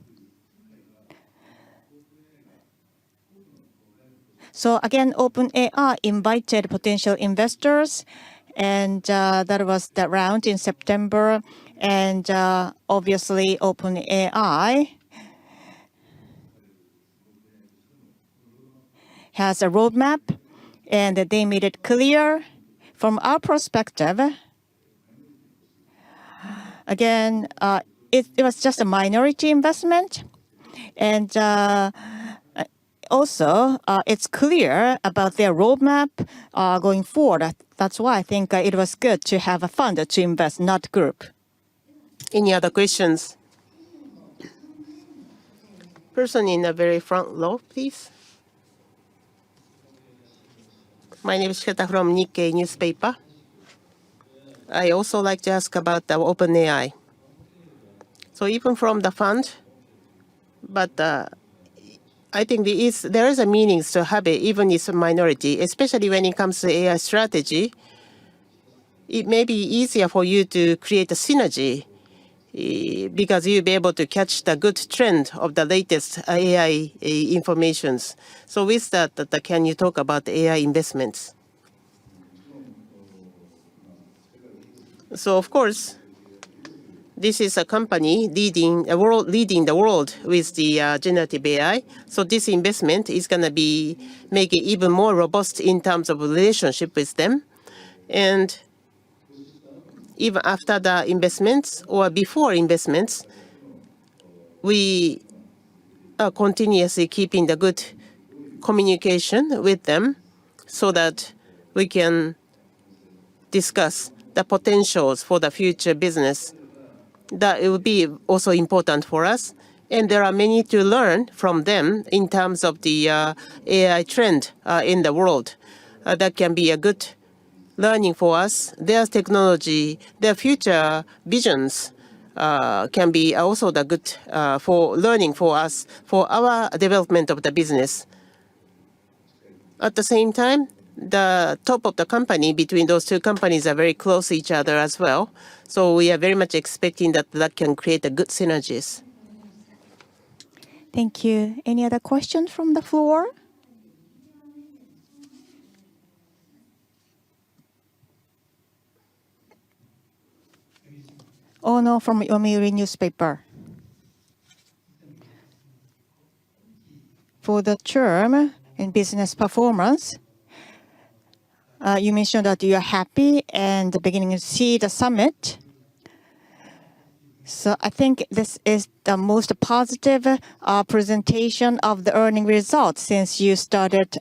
Speaker 2: So again, Open AI invited potential investors, and that was the round in September. And obviously, Open AI has a roadmap, and they made it clear from our perspective. Again, it was just a minority investment, and also it's clear about their roadmap going forward. That's why I think it was good to have a fund to invest, not group.
Speaker 1: Any other questions? Person in the very front row, please. My name is Shiketa from Nikkei newspaper. I also like to ask about the OpenAI. So even from the fund, but I think there is a meaning to have it, even if it's a minority, especially when it comes to AI strategy. It may be easier for you to create a synergy because you'll be able to catch the good trend of the latest AI informations. So with that, can you talk about AI investments? So of course, this is a company leading the world with the generative AI. So this investment is going to be make it even more robust in terms of relationship with them. And even after the investments or before investments, we are continuously keeping the good communication with them so that we can discuss the potentials for the future business. That it will be also important for us. And there are many to learn from them in terms of the AI trend in the world. That can be a good learning for us. Their technology, their future visions can be also the good for learning for us, for our development of the business. At the same time, the top of the company between those two companies are very close to each other as well. So we are very much expecting that that can create a good synergies.
Speaker 2: Thank you. Any other questions from the floor? Oh no, from Yomiuri newspaper. For the term in business performance, you mentioned that you are happy and beginning to see the summit. So I think this is the most positive presentation of the earning results since you started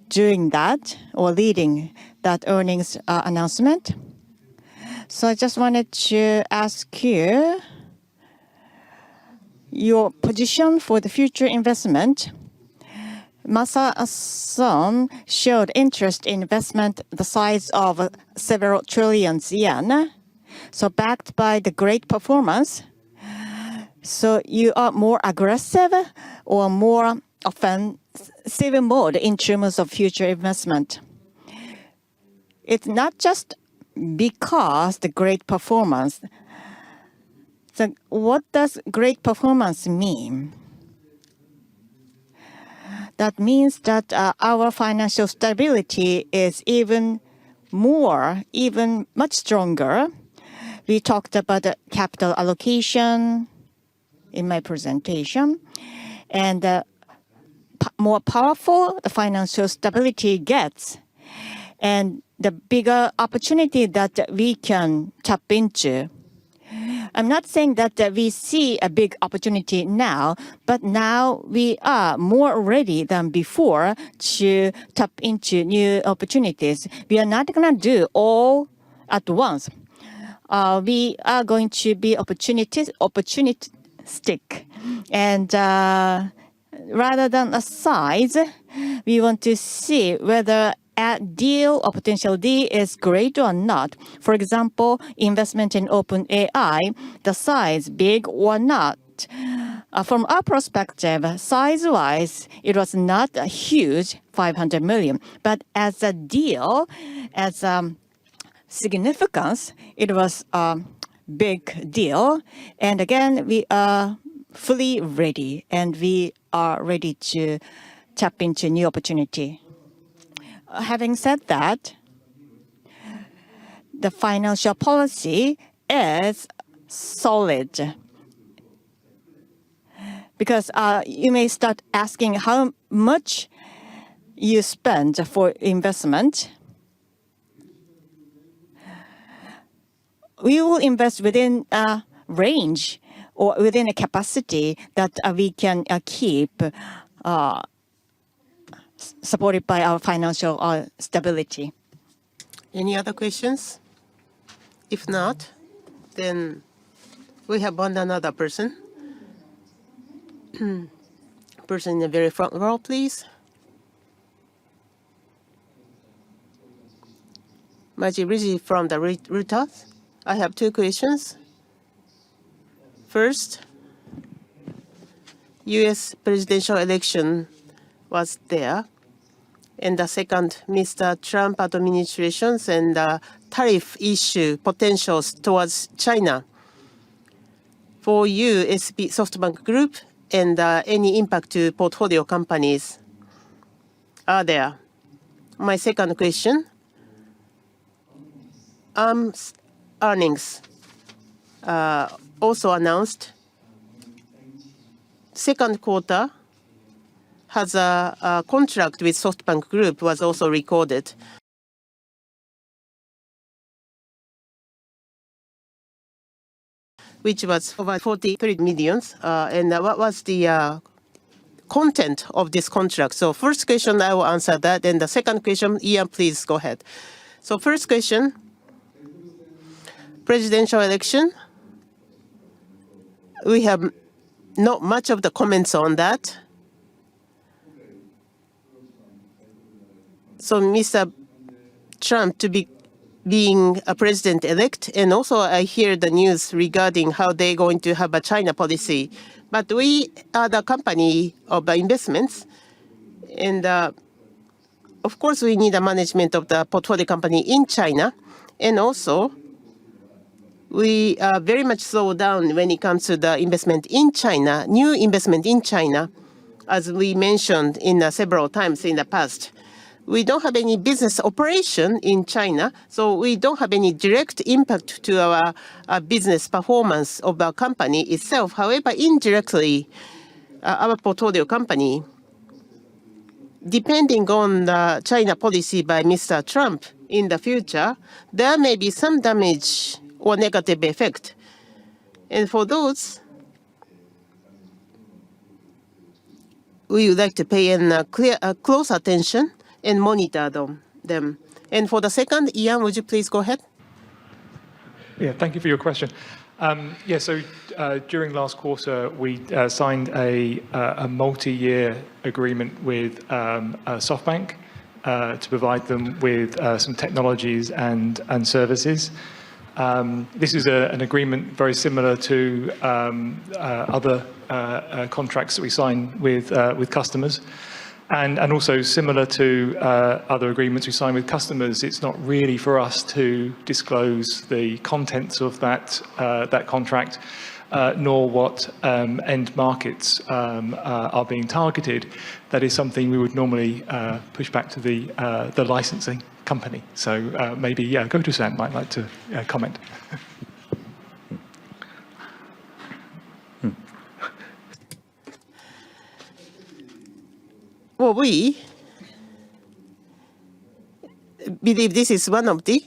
Speaker 2: doing that or leading that earnings announcement. So I just wanted to ask you your position for the future investment. Masa-san showed interest in investment the size of several trillions yen. So backed by the great performance, so you are more aggressive or more offensive mode in terms of future investment. It's not just because the great performance. So what does great performance mean? That means that our financial stability is even much stronger. We talked about the capital allocation in my presentation, and more powerful the financial stability gets, and the bigger opportunity that we can tap into. I'm not saying that we see a big opportunity now, but now we are more ready than before to tap into new opportunities. We are not going to do all at once. We are going to be opportunistic, and rather than a size, we want to see whether a deal or potential deal is great or not. For example, investment in OpenAI, the size big or not. From our perspective, size-wise, it was not a huge 500 million, but as a deal, as significance, it was a big deal. And again, we are fully ready, and we are ready to tap into new opportunity. Having said that, the financial policy is solid. Because you may start asking how much you spend for investment. We will invest within a range or within a capacity that we can keep supported by our financial stability.
Speaker 1: Any other questions? If not, then we have another person. Person in the very front row, please. Maji Riji from the Reuters. I have two questions. First, U.S. presidential election was there. And the second, Mr. Trump administrations and the tariff issue potentials towards China. For you, SoftBank Group, and any impact to portfolio companies are there? My second question, earnings also announced. Second quarter has a contract with SoftBank Group was also recorded. Which was over 43 million. And what was the content of this contract? So first question, I will answer that. And the second question, Ian, please go ahead. So first question, presidential election. We have not much of the comments on that. So Mr. Trump to be being a president-elect, and also I hear the news regarding how they're going to have a China policy. But we are the company of investments, and of course we need a management of the portfolio company in China, and also we are very much slowed down when it comes to the investment in China, new investment in China, as we mentioned in several times in the past. We don't have any business operation in China, so we don't have any direct impact to our business performance of our company itself. However, indirectly, our portfolio company, depending on the China policy by Mr. Trump in the future, there may be some damage or negative effect. And for those, we would like to pay close attention and monitor them. And for the second, Ian, would you please go ahead?
Speaker 6: Yeah, thank you for your question. So during last quarter, we signed a multi-year agreement with SoftBank to provide them with some technologies and services. This is an agreement very similar to other contracts that we sign with customers. And also similar to other agreements we sign with customers, it's not really for us to disclose the contents of that contract, nor what end markets are being targeted. That is something we would normally push back to the licensing company. So maybe, Goto-san might like to comment.
Speaker 1: Well, we believe this is one of the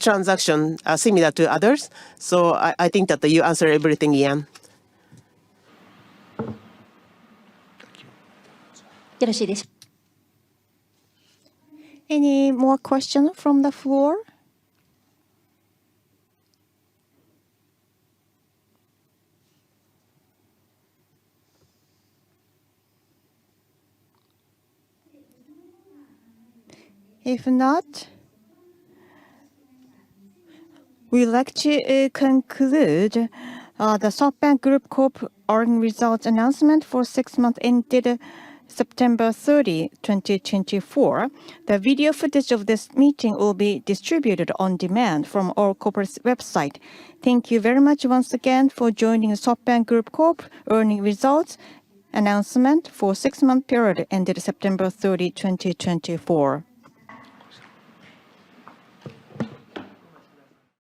Speaker 1: transactions similar to others. So I think that you answer everything, Ian.
Speaker 7: よろしいでしょうか。
Speaker 2: Any more questions from the floor? If not, we'd like to conclude the SoftBank Group Corp earnings results announcement for 6 months ended September 30, 2024. The video footage of this meeting will be distributed on demand from our corporate website. Thank you very much once again for joining the SoftBank Group Corp earnings results announcement for 6-month period ended September 30, 2024.